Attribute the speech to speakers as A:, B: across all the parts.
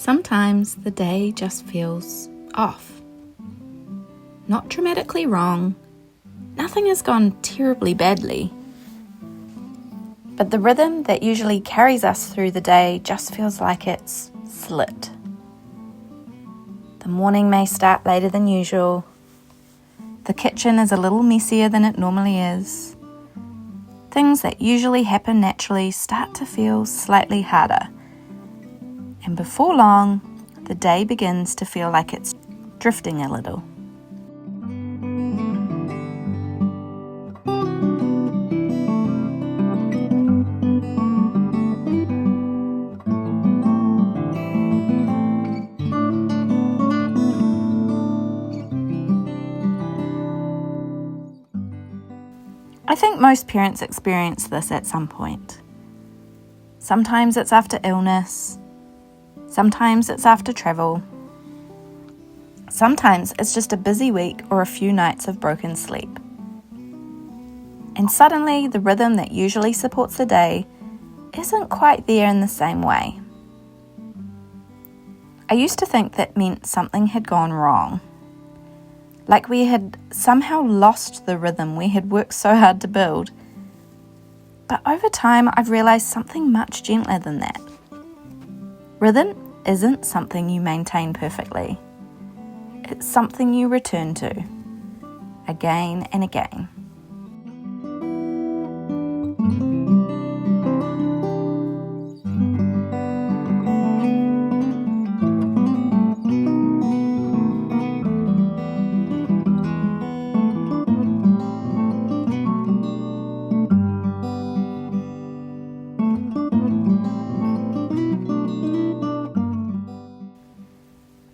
A: Sometimes the day just feels off. Not dramatically wrong. Nothing has gone terribly badly. But the rhythm that usually carries us through the day just feels like it's slipped. The morning may start later than usual. The kitchen is a little messier than it normally is. Things that usually happen naturally start to feel slightly harder. And before long, the day begins to feel like it's drifting a little. I think most parents experience this at some point. Sometimes it's after illness. Sometimes it's after travel. Sometimes it's just a busy week or a few nights of broken sleep. And suddenly the rhythm that usually supports the day isn't quite there in the same way. I used to think that meant something had gone wrong. Like we had somehow lost the rhythm we had worked so hard to build. But over time, I've realised something much gentler than that. Rhythm isn't something you maintain perfectly. It's something you return to, again and again.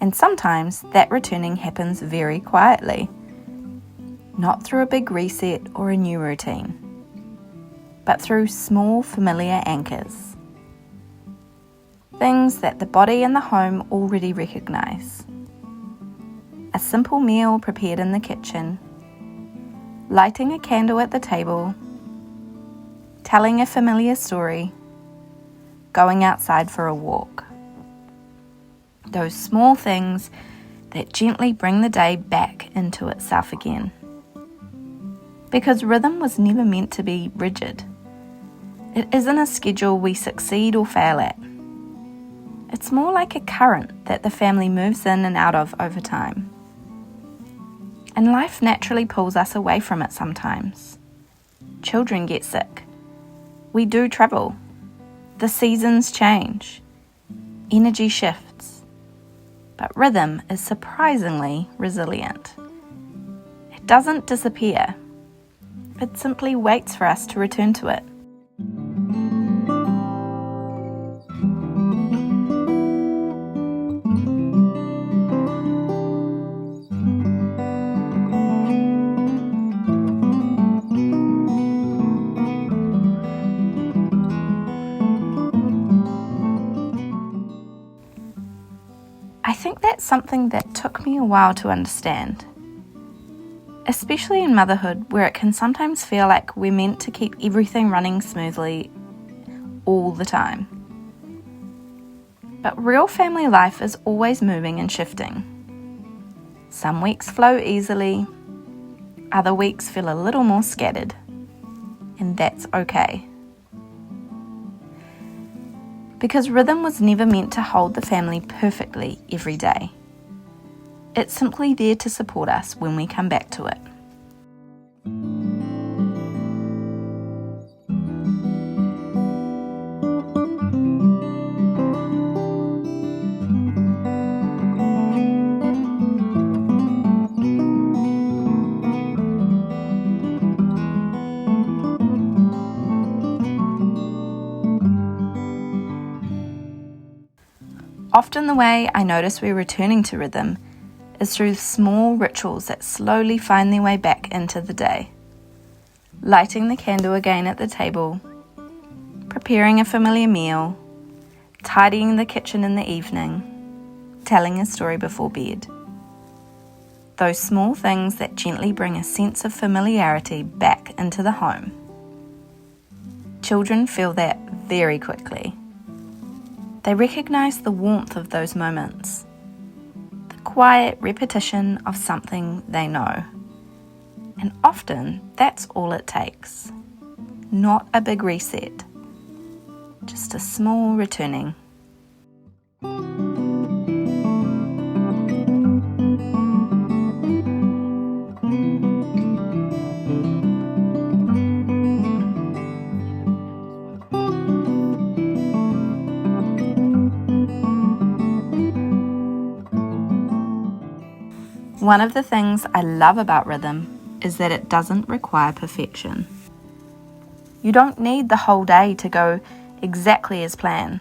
A: And sometimes that returning happens very quietly, not through a big reset or a new routine, but through small familiar anchors. Things that the body and the home already recognise. A simple meal prepared in the kitchen, lighting a candle at the table, telling a familiar story, going outside for a walk. Those small things that gently bring the day back into itself again. Because rhythm was never meant to be rigid. It isn't a schedule we succeed or fail at. It's more like a current that the family moves in and out of over time. And life naturally pulls us away from it sometimes. Children get sick. We do travel. The seasons change. Energy shifts. But rhythm is surprisingly resilient. It doesn't disappear. It simply waits for us to return to it. I think that's something that took me a while to understand, especially in motherhood, where it can sometimes feel like we're meant to keep everything running smoothly all the time. But real family life is always moving and shifting. Some weeks flow easily, other weeks feel a little more scattered, and that's okay. Because rhythm was never meant to hold the family perfectly every day. It's simply there to support us when we come back to it. Often the way I notice we're returning to rhythm is through small rituals that slowly find their way back into the day. Lighting the candle again at the table, preparing a familiar meal, tidying the kitchen in the evening, telling a story before bed. Those small things that gently bring a sense of familiarity back into the home. Children feel that very quickly. They recognize the warmth of those moments, the quiet repetition of something they know. And often that's all it takes. Not a big reset, just a small returning. One of the things I love about rhythm is that it doesn't require perfection. You don't need the whole day to go exactly as planned,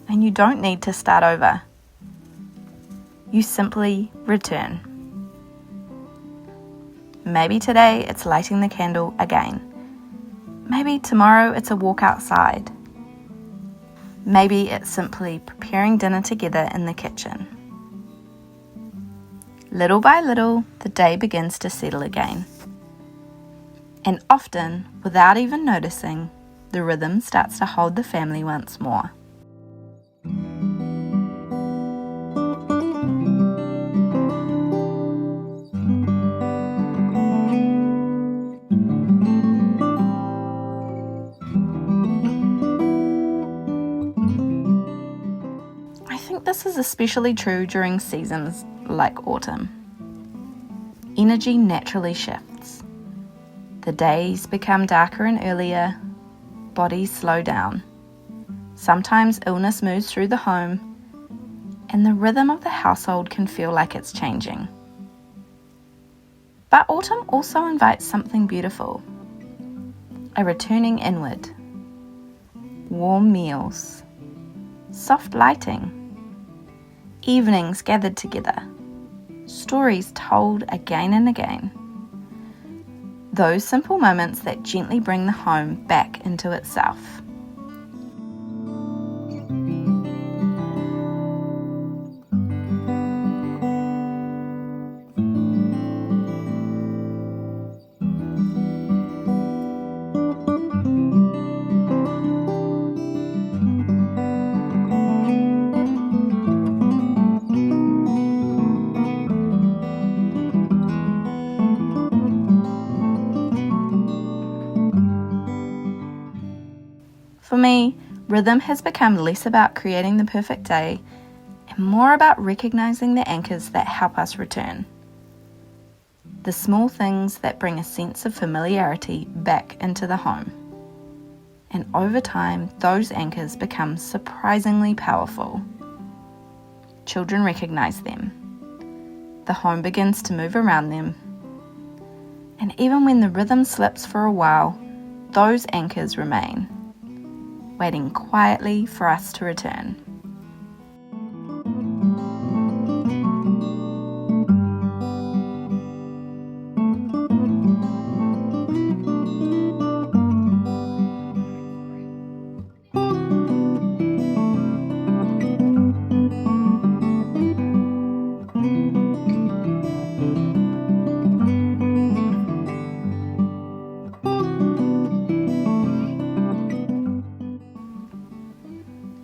A: and you don't need to start over. You simply return. Maybe today it's lighting the candle again. Maybe tomorrow it's a walk outside. Maybe it's simply preparing dinner together in the kitchen. Little by little, the day begins to settle again. And often, without even noticing, the rhythm starts to hold the family once more. I think this is especially true during seasons like autumn. Energy naturally shifts. The days become darker and earlier, bodies slow down. Sometimes illness moves through the home, and the rhythm of the household can feel like it's changing. But autumn also invites something beautiful. A returning inward. Warm meals. Soft lighting. Evenings gathered together. Stories told again and again. Those simple moments that gently bring the home back into itself. For me, rhythm has become less about creating the perfect day and more about recognizing the anchors that help us return. The small things that bring a sense of familiarity back into the home. And over time, those anchors become surprisingly powerful. Children recognize them. The home begins to move around them. And even when the rhythm slips for a while, those anchors remain, waiting quietly for us to return.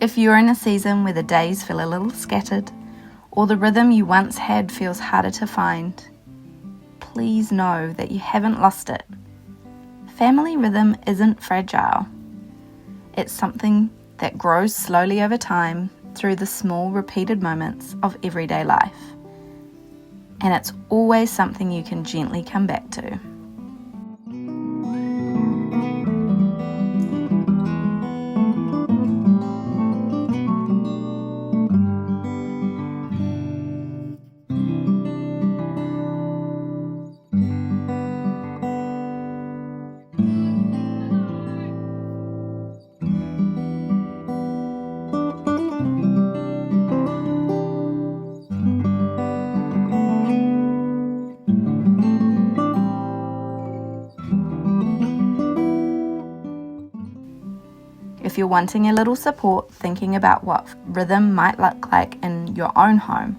A: If you're in a season where the days feel a little scattered, or the rhythm you once had feels harder to find, please know that you haven't lost it. Family rhythm isn't fragile. It's something that grows slowly over time through the small repeated moments of everyday life. And it's always something you can gently come back to. If you're wanting a little support thinking about what rhythm might look like in your own home,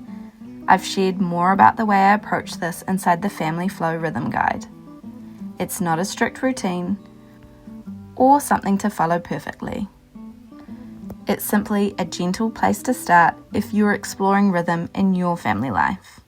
A: I've shared more about the way I approach this inside the Family Flow Rhythm Guide. It's not a strict routine or something to follow perfectly. It's simply a gentle place to start if you're exploring rhythm in your family life.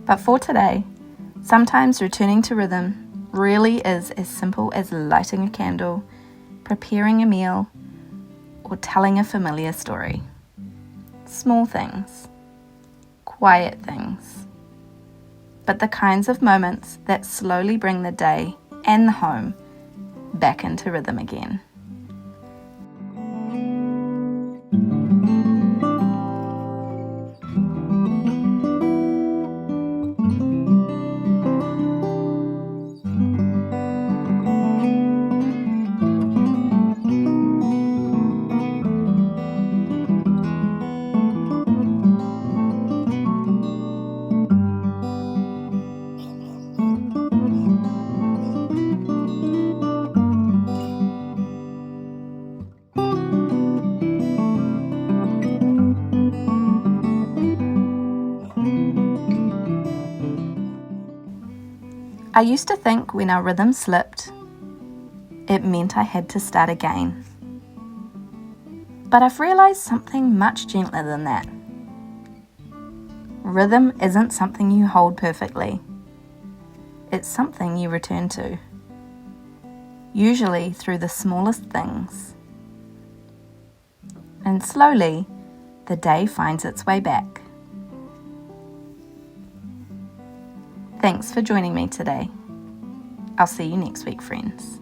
A: But for today, sometimes returning to rhythm really is as simple as lighting a candle, preparing a meal, or telling a familiar story. Small things, quiet things, but the kinds of moments that slowly bring the day and the home back into rhythm again. I used to think when our rhythm slipped, it meant I had to start again. But I've realised something much gentler than that. Rhythm isn't something you hold perfectly. It's something you return to, usually through the smallest things. And slowly, the day finds its way back. Thanks for joining me today. I'll see you next week, friends.